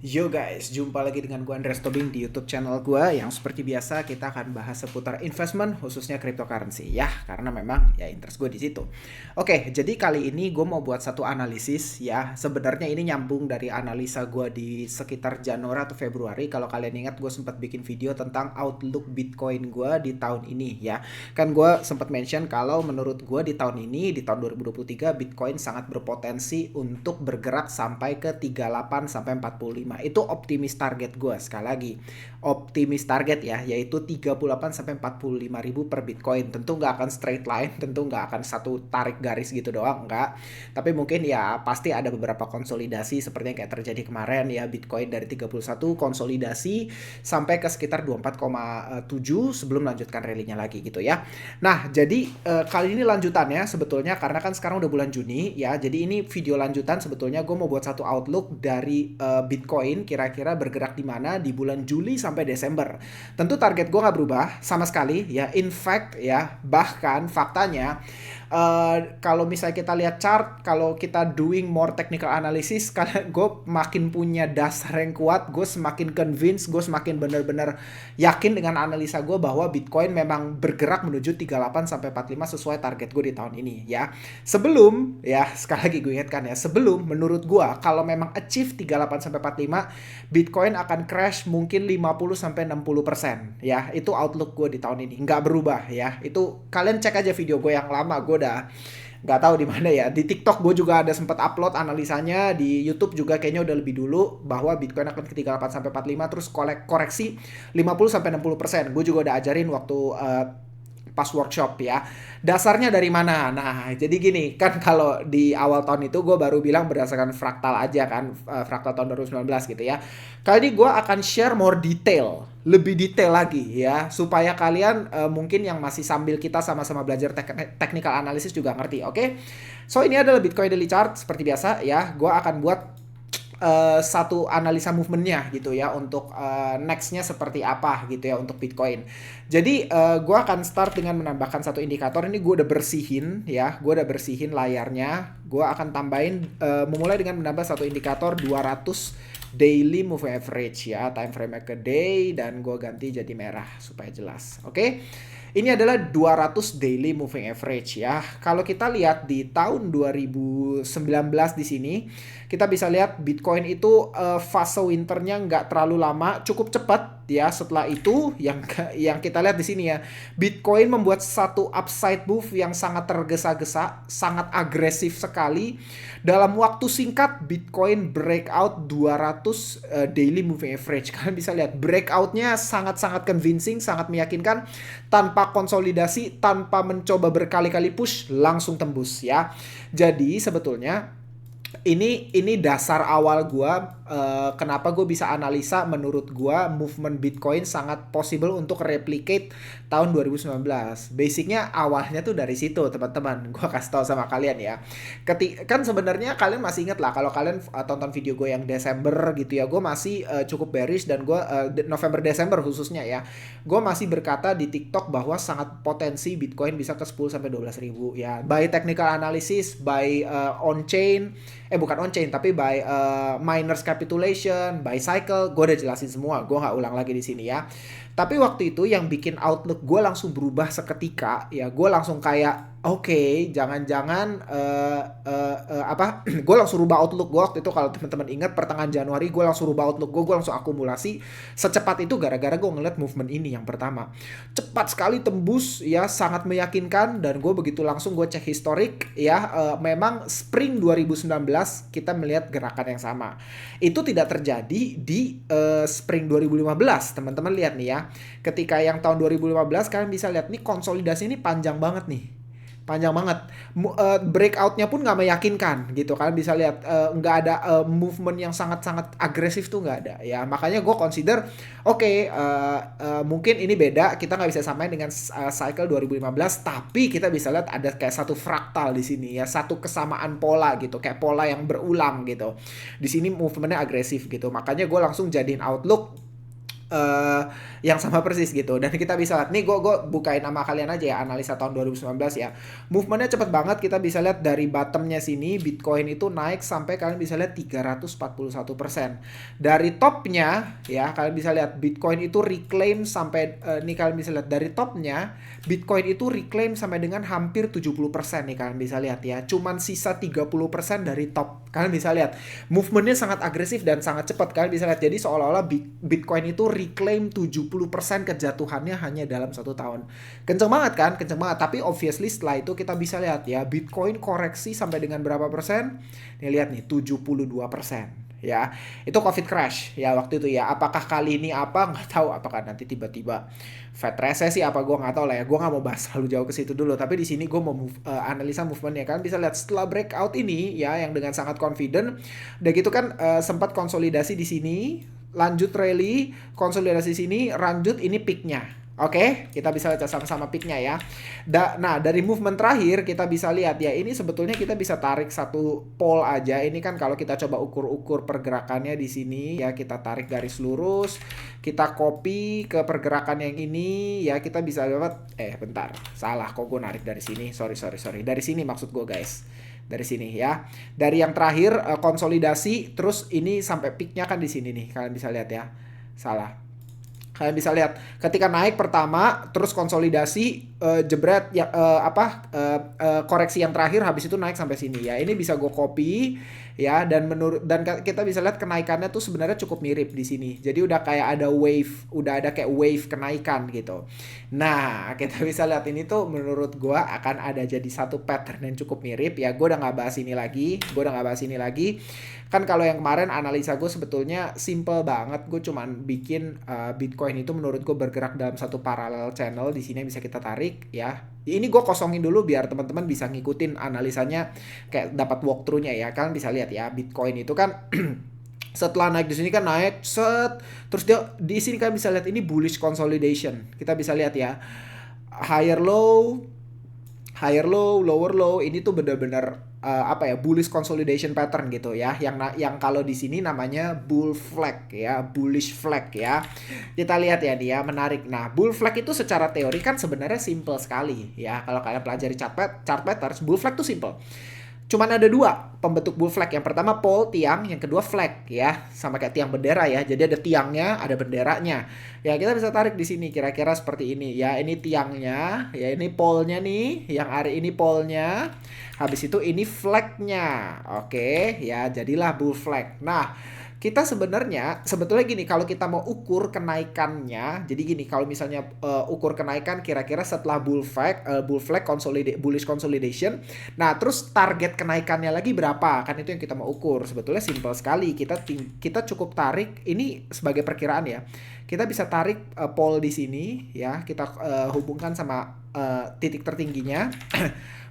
Yo guys, jumpa lagi dengan gue Andreas Tobing di YouTube channel gue yang seperti biasa kita akan bahas seputar investment khususnya cryptocurrency ya karena memang ya interest gue di situ. Oke, jadi kali ini gue mau buat satu analisis ya. Sebenarnya ini nyambung dari analisa gue di sekitar Januari atau Februari. Kalau kalian ingat gue sempat bikin video tentang outlook Bitcoin gue di tahun ini ya. Kan gue sempat mention kalau menurut gue di tahun ini di tahun 2023 Bitcoin sangat berpotensi untuk bergerak sampai ke 38 sampai 45. Itu optimis target gue, sekali lagi optimis target ya, yaitu 38 sampai 45 ribu per Bitcoin. Tentu nggak akan straight line, tentu nggak akan satu tarik garis gitu doang, nggak. Tapi mungkin ya pasti ada beberapa konsolidasi seperti yang kayak terjadi kemarin ya, Bitcoin dari 31 konsolidasi sampai ke sekitar 24,7 sebelum melanjutkan rally-nya lagi gitu ya. Nah, jadi kali ini lanjutannya sebetulnya karena kan sekarang udah bulan Juni ya. Jadi ini video lanjutan, sebetulnya gue mau buat satu outlook dari Bitcoin kira-kira bergerak di mana di bulan Juli sampai Desember. Tentu target gue nggak berubah sama sekali ya. In fact ya, bahkan faktanya kalau misalnya kita lihat chart, kalau kita doing more technical analysis, karena gue makin punya dasar yang kuat, gue semakin convinced, gue semakin benar-benar yakin dengan analisa gue bahwa Bitcoin memang bergerak menuju 38 sampai 45 sesuai target gue di tahun ini ya. Sebelum ya, sekali lagi gue ingatkan ya, sebelum menurut gue kalau memang achieve 38 sampai 45, Bitcoin akan crash mungkin 50 sampai 60% ya. Itu outlook gue di tahun ini, nggak berubah ya. Itu kalian cek aja video gue yang lama, gue udah nggak tahu di mana ya. Di TikTok gue juga ada sempat upload analisanya, di YouTube juga kayaknya udah lebih dulu bahwa Bitcoin akan ke 38 sampai 45 terus koreksi 50 sampai 60%. Gue juga udah ajarin waktu pas workshop ya. Dasarnya dari mana? Nah, jadi gini, kan kalau di awal tahun itu gue baru bilang berdasarkan fraktal aja kan, fraktal tahun 2019 gitu ya. Kali ini gue akan share more detail, lebih detail lagi ya, supaya kalian mungkin yang masih sambil kita sama-sama belajar technical analysis juga ngerti, oke? So, ini adalah Bitcoin daily chart seperti biasa ya. Gue akan buat satu analisa movementnya gitu ya untuk nextnya seperti apa gitu ya untuk Bitcoin. Jadi gue akan start dengan menambahkan satu indikator. Ini gue udah bersihin ya, gue udah bersihin layarnya. Gue akan tambahin memulai dengan menambah satu indikator 200 daily moving average ya, time frame ke day, dan gue ganti jadi merah supaya jelas. Oke. Ini adalah 200 daily moving average ya. Kalau kita lihat di tahun 2019 di sini, kita bisa lihat Bitcoin itu fase winternya nggak terlalu lama, cukup cepat ya. Setelah itu yang kita lihat di sini ya, Bitcoin membuat satu upside move yang sangat tergesa-gesa, sangat agresif sekali. Dalam waktu singkat Bitcoin breakout 200 daily moving average. Kalian bisa lihat breakoutnya sangat-sangat convincing, sangat meyakinkan, tanpa konsolidasi, tanpa mencoba berkali-kali push, langsung tembus ya. Jadi sebetulnya ini dasar awal gua kenapa gue bisa analisa menurut gua movement Bitcoin sangat possible untuk replicate tahun 2019. Basicnya awalnya tuh dari situ teman-teman. Gua kasih tahu sama kalian ya. Kan sebenarnya kalian masih inget lah kalau kalian tonton video gue yang Desember gitu ya. Gue masih cukup bearish dan gue November Desember khususnya ya. Gue masih berkata di TikTok bahwa sangat potensi Bitcoin bisa ke 10 sampai 12 ribu ya. By technical analysis, by on chain, bukan on chain tapi by miners capitulation, by cycle, gue udah jelasin semua, gue nggak ulang lagi di sini ya. Tapi waktu itu yang bikin outlook gue langsung berubah seketika ya, gue langsung kayak oke, jangan-jangan gue langsung rubah outlook gue waktu itu. Kalau teman-teman ingat pertengahan Januari gue langsung rubah outlook gue langsung akumulasi secepat itu gara-gara gue ngeliat movement ini yang pertama. Cepat sekali tembus ya, sangat meyakinkan, dan gue begitu langsung gue cek historik ya, memang spring 2019 kita melihat gerakan yang sama. Itu tidak terjadi di spring 2015. Teman-teman lihat nih ya, ketika yang tahun 2015 kalian bisa lihat nih konsolidasi ini panjang banget nih, panjang banget. Breakoutnya pun nggak meyakinkan gitu. Kalian bisa lihat nggak ada movement yang sangat-sangat agresif tuh, nggak ada ya. Makanya gue consider mungkin ini beda, kita nggak bisa samain dengan cycle 2015, tapi kita bisa lihat ada kayak satu fraktal di sini ya, satu kesamaan pola gitu, kayak pola yang berulang gitu. Di sini movementnya agresif gitu. Makanya gue langsung jadiin outlook eh yang sama persis gitu. Dan kita bisa lihat nih, gue bukain nama kalian aja ya, analisa tahun 2019 ya. Movementnya cepet banget. Kita bisa lihat dari bottomnya sini Bitcoin itu naik sampai kalian bisa lihat 341%. Dari topnya ya kalian bisa lihat Bitcoin itu reclaim sampai nih kalian bisa lihat dari topnya Bitcoin itu reclaim sampai dengan hampir 70% nih kalian bisa lihat ya. Cuman sisa 30% dari top. Kalian bisa lihat movementnya sangat agresif dan sangat cepat. Kalian bisa lihat jadi seolah-olah Bitcoin itu reclaim 70% kejatuhannya hanya dalam 1 tahun. Kenceng banget kan? Kenceng banget. Tapi obviously setelah itu kita bisa lihat ya Bitcoin koreksi sampai dengan berapa persen? Nih lihat nih 72%. Ya, itu COVID crash ya waktu itu ya. Apakah kali ini apa? Nggak tahu. Apakah nanti tiba-tiba Fed resesi apa, gue nggak tahu lah ya. Gue nggak mau bahas terlalu jauh ke situ dulu. Tapi di sini gue mau analisa movementnya. Kan bisa lihat setelah breakout ini ya yang dengan sangat confident. Udah gitu kan sempat konsolidasi di sini, lanjut rally, konsolidasi sini, lanjut ini peaknya. Oke, kita bisa lihat sama-sama peaknya ya. Nah, dari movement terakhir kita bisa lihat ya, ini sebetulnya kita bisa tarik satu pole aja. Ini kan kalau kita coba ukur-ukur pergerakannya di sini ya, kita tarik garis lurus, kita copy ke pergerakan yang ini ya, kita bisa dapat bentar. Salah kok gue narik dari sini. Sorry. Dari sini maksud gue, guys. Dari sini ya. Dari yang terakhir konsolidasi, terus ini sampai peaknya kan di sini nih. Kalian bisa lihat ya. Salah. Kalian bisa lihat ketika naik pertama terus konsolidasi jebret ya koreksi yang terakhir habis itu naik sampai sini ya. Ini bisa gue copy ya, dan kita bisa lihat kenaikannya tuh sebenarnya cukup mirip di sini. Jadi udah kayak ada wave kenaikan gitu. Nah, kita bisa lihat ini tuh menurut gue akan ada jadi satu pattern yang cukup mirip ya. Gue udah nggak bahas ini lagi. Kan kalau yang kemarin analisa gue sebetulnya simple banget. Gue cuman bikin Bitcoin itu menurut gue bergerak dalam satu parallel channel. Di sini bisa kita tarik ya. Ini gue kosongin dulu biar teman-teman bisa ngikutin analisanya, kayak dapat walkthrough-nya ya. Kalian bisa lihat ya, Bitcoin itu kan setelah naik di sini kan naik terus dia di sini kan bisa lihat ini bullish consolidation. Kita bisa lihat ya. Higher low, lower low, ini tuh benar-benar bullish consolidation pattern gitu ya. Yang kalau di sini namanya bull flag ya, bullish flag ya. Kita lihat ya dia menarik. Nah, bull flag itu secara teori kan sebenarnya simple sekali ya. Kalau kalian pelajari chart patterns, bull flag tuh simple. Cuman ada dua pembentuk bull flag. Yang pertama pole, tiang, yang kedua flag ya. Sama kayak tiang bendera ya. Jadi ada tiangnya, ada benderanya. Ya, kita bisa tarik di sini kira-kira seperti ini ya. Ini tiangnya, ya ini pole-nya nih. Yang hari ini pole-nya. Habis itu ini flag-nya. Oke, ya jadilah bull flag. Nah, kita sebetulnya gini, kalau kita mau ukur kenaikannya, jadi gini, kalau misalnya ukur kenaikan kira-kira setelah bull flag bullish consolidation, nah terus target kenaikannya lagi berapa, kan itu yang kita mau ukur. Sebetulnya simple sekali, kita cukup tarik ini sebagai perkiraan ya. Kita bisa tarik pole di sini ya, kita hubungkan sama titik tertingginya.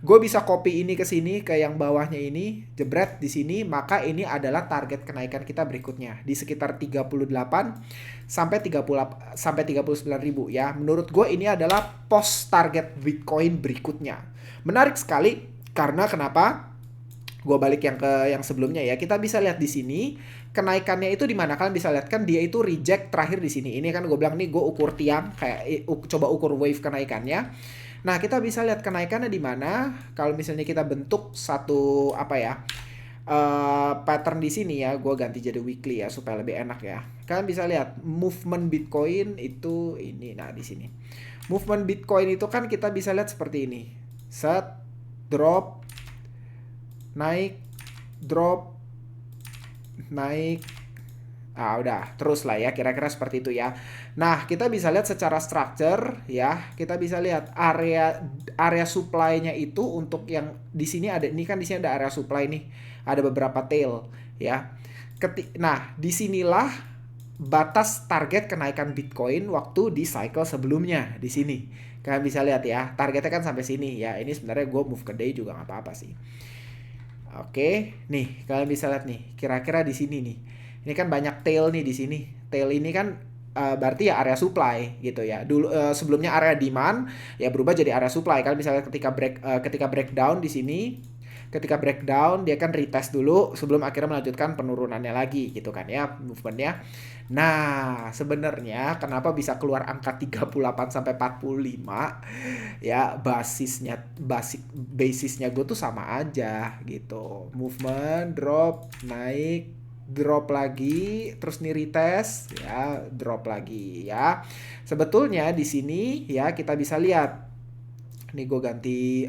Gue bisa copy ini ke sini ke yang bawahnya ini, jebret di sini, maka ini adalah target kenaikan kita berikutnya di sekitar 38 sampai 39 ribu ya. Menurut gue ini adalah post target Bitcoin berikutnya. Menarik sekali karena kenapa? Gue balik yang sebelumnya ya. Kita bisa lihat di sini kenaikannya itu di mana. Kalian bisa lihat kan dia itu reject terakhir di sini. Ini kan gue bilang nih, gue ukur tiang kayak coba ukur wave kenaikannya. Nah, kita bisa lihat kenaikannya di mana. Kalau misalnya kita bentuk satu pattern di sini ya, gue ganti jadi weekly ya supaya lebih enak ya. Kalian bisa lihat movement Bitcoin itu ini. Nah, di sini movement Bitcoin itu kan kita bisa lihat seperti ini. Set, drop, naik, drop, naik. Udah, terus lah ya, kira-kira seperti itu ya. Nah, kita bisa lihat secara structure ya. Kita bisa lihat area supply-nya itu untuk yang di sini ada, ini kan di sini ada area supply nih. Ada beberapa tail ya. Nah, disinilah batas target kenaikan Bitcoin waktu di cycle sebelumnya di sini. Kalian bisa lihat ya, targetnya kan sampai sini ya. Ini sebenarnya gue move ke day juga nggak apa-apa sih. Oke, nih kalian bisa lihat nih, kira-kira di sini nih. Ini kan banyak tail nih di sini. Tail ini kan berarti ya area supply gitu ya. Dulu sebelumnya area demand ya berubah jadi area supply. Kalian bisa lihat ketika breakdown di sini ketika breakdown dia kan retest dulu sebelum akhirnya melanjutkan penurunannya lagi gitu kan ya movementnya. Nah, sebenarnya kenapa bisa keluar angka 38 sampai 45 ya basisnya gue tuh sama aja gitu. Movement, drop, naik, drop lagi, terus nih retest ya, drop lagi ya. Sebetulnya di sini ya kita bisa lihat. Nih gue ganti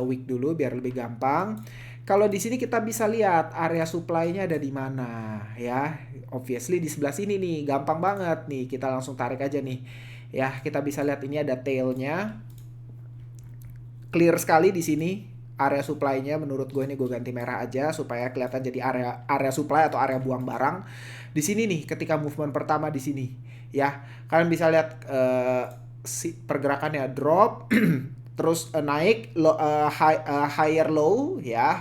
week dulu biar lebih gampang. Kalau di sini kita bisa lihat area supply-nya ada di mana ya. Obviously di sebelah sini nih, gampang banget nih. Kita langsung tarik aja nih. Ya, kita bisa lihat ini ada tail-nya. Clear sekali di sini area supply-nya. Menurut gue ini gue ganti merah aja supaya kelihatan jadi area supply atau area buang barang. Di sini nih ketika movement pertama di sini ya. Kalian bisa lihat pergerakannya drop terus naik higher low ya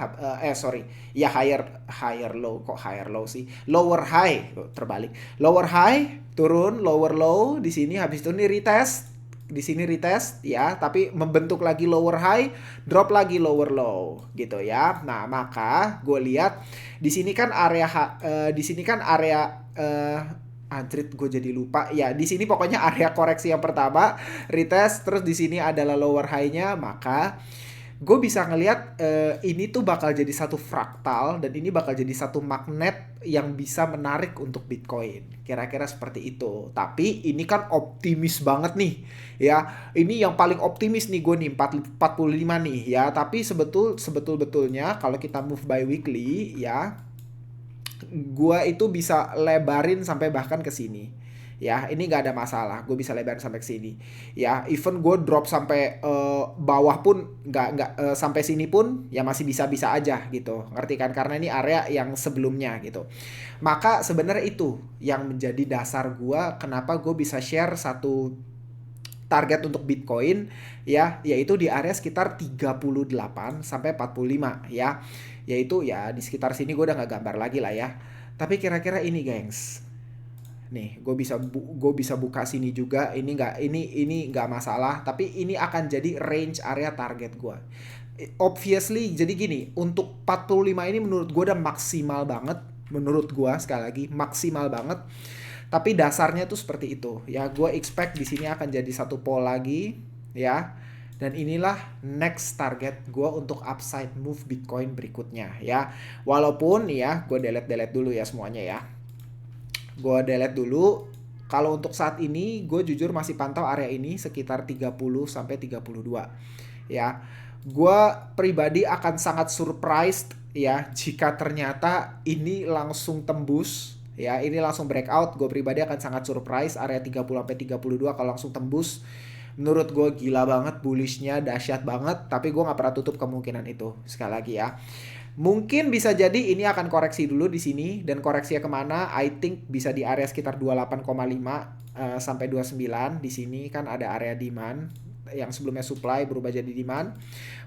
higher low kok higher low sih lower high terbalik lower high turun lower low di sini habis itu nih retest di sini retest ya tapi membentuk lagi lower high drop lagi lower low gitu ya. Nah maka gue lihat di sini kan area anjrit gue jadi lupa ya di sini pokoknya area koreksi yang pertama retest terus di sini adalah lower high-nya maka gue bisa ngelihat ini tuh bakal jadi satu fraktal dan ini bakal jadi satu magnet yang bisa menarik untuk Bitcoin kira-kira seperti itu. Tapi ini kan optimis banget nih ya, ini yang paling optimis nih gue nih 45 nih ya. Tapi sebetulnya kalau kita move by weekly ya gua itu bisa lebarin sampai bahkan ke sini ya, ini nggak ada masalah, gue bisa lebarin sampai ke sini ya, even gue drop sampai bawah pun nggak sampai sini pun ya masih bisa aja gitu, ngerti kan, karena ini area yang sebelumnya gitu. Maka sebenarnya itu yang menjadi dasar gue kenapa gue bisa share satu target untuk Bitcoin ya, yaitu di area sekitar 38 sampai 45 ya. Yaitu ya di sekitar sini gue udah nggak gambar lagi lah ya. Tapi kira-kira ini gengs. Nih, gue bisa buka sini juga. Ini nggak masalah, tapi ini akan jadi range area target gue. Obviously jadi gini, untuk 45 ini menurut gue udah maksimal banget. Menurut gue sekali lagi maksimal banget. Tapi dasarnya tuh seperti itu. Ya, gue expect di sini akan jadi satu pole lagi, ya. Dan inilah next target gue untuk upside move Bitcoin berikutnya, ya. Walaupun ya, gue delete dulu ya semuanya ya. Gue delete dulu. Kalau untuk saat ini, gue jujur masih pantau area ini sekitar 30 sampai 32, ya. Gue pribadi akan sangat surprised ya jika ternyata ini langsung tembus. Ya, ini langsung breakout. Gue pribadi akan sangat surprise area 30 sampai 32 kalau langsung tembus. Menurut gue gila banget, bullishnya dahsyat banget. Tapi gue nggak pernah tutup kemungkinan itu. Sekali lagi ya, mungkin bisa jadi ini akan koreksi dulu di sini, dan koreksinya kemana? I think bisa di area sekitar 28,5 sampai 29. Di sini kan ada area demand yang sebelumnya supply berubah jadi demand.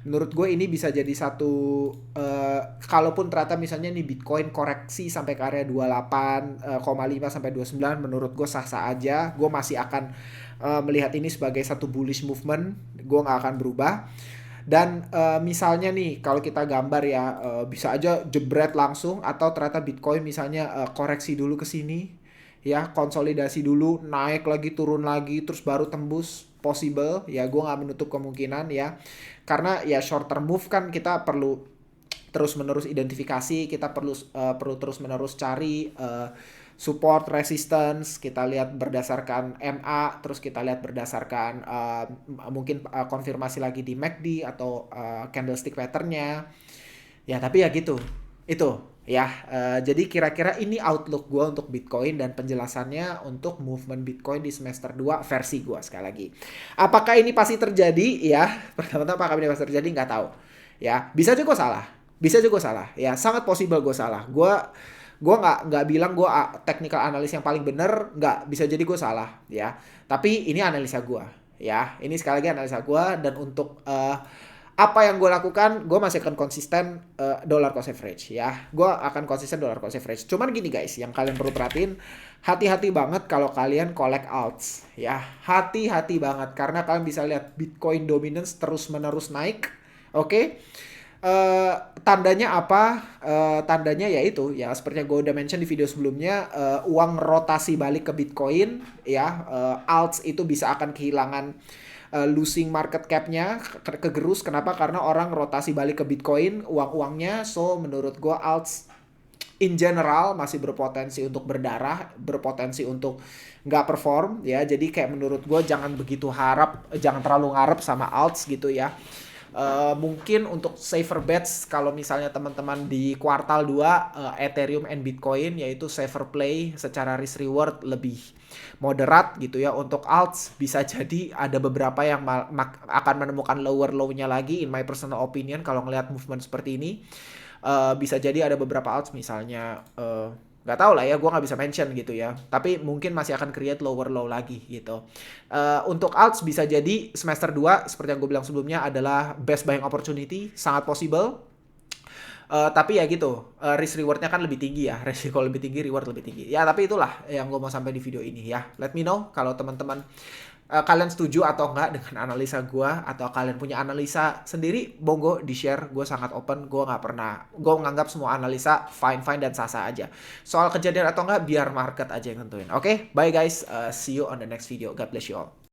Menurut gue ini bisa jadi satu kalaupun ternyata misalnya nih Bitcoin koreksi sampai ke area 28,5 sampai 29, menurut gue sah-sah aja. Gue masih akan melihat ini sebagai satu bullish movement. Gue nggak akan berubah. Dan misalnya nih kalau kita gambar ya, bisa aja jebret langsung, atau ternyata Bitcoin misalnya koreksi dulu ke sini ya, konsolidasi dulu, naik lagi, turun lagi, terus baru tembus, possible ya. Gue nggak menutup kemungkinan ya, karena ya short term move kan kita perlu terus menerus identifikasi, kita perlu terus menerus cari support, resistance. Kita lihat berdasarkan MA, terus kita lihat berdasarkan mungkin konfirmasi lagi di MACD atau candlestick patternnya ya. Tapi ya gitu, itu ya. Jadi kira-kira ini outlook gue untuk Bitcoin dan penjelasannya untuk movement Bitcoin di semester 2 versi gue. Sekali lagi, apakah ini pasti terjadi ya, pertama-tama apakah ini pasti terjadi nggak tahu ya. Bisa juga gue salah ya, sangat possible gue salah. Gue nggak bilang gue technical analis yang paling bener, nggak, bisa jadi gue salah ya. Tapi ini analisa gue ya, ini sekali lagi analisa gue. Dan untuk apa yang gue lakukan, gue masih akan konsisten dollar cost average ya. Gue akan konsisten dollar cost average. Cuman gini guys, yang kalian perlu perhatiin, hati-hati banget kalau kalian collect alts ya. Hati-hati banget, karena kalian bisa lihat Bitcoin dominance terus menerus naik. Oke. Eh, tandanya apa? Tandanya yaitu ya seperti yang gue udah mention di video sebelumnya, uang rotasi balik ke Bitcoin ya, alts itu bisa akan kehilangan losing market cap-nya, kegerus. Kenapa? Karena orang rotasi balik ke Bitcoin uang-uangnya. So menurut gue alts in general masih berpotensi untuk berdarah, berpotensi untuk nggak perform ya. Jadi kayak menurut gue jangan begitu harap, jangan terlalu ngarep sama alts gitu ya. Mungkin untuk safer bets kalau misalnya teman-teman di kuartal 2 Ethereum and Bitcoin, yaitu safer play secara risk reward lebih moderat gitu ya. Untuk alts bisa jadi ada beberapa yang akan menemukan lower low-nya lagi in my personal opinion kalau ngelihat movement seperti ini. Bisa jadi ada beberapa alts misalnya nggak tahu lah ya, gue nggak bisa mention gitu ya, tapi mungkin masih akan create lower low lagi gitu. Untuk alts bisa jadi semester 2 seperti yang gue bilang sebelumnya adalah best buying opportunity, sangat possible. Tapi ya gitu, risk rewardnya kan lebih tinggi ya, resiko lebih tinggi, reward lebih tinggi ya. Tapi itulah yang gue mau sampai di video ini ya. Let me know kalau teman-teman kalian setuju atau enggak dengan analisa gue, atau kalian punya analisa sendiri, monggo di share. Gue sangat open, gue nganggap semua analisa fine dan sah aja. Soal kejadian atau enggak biar market aja yang tentuin. Oke, bye guys, see you on the next video. God bless you all.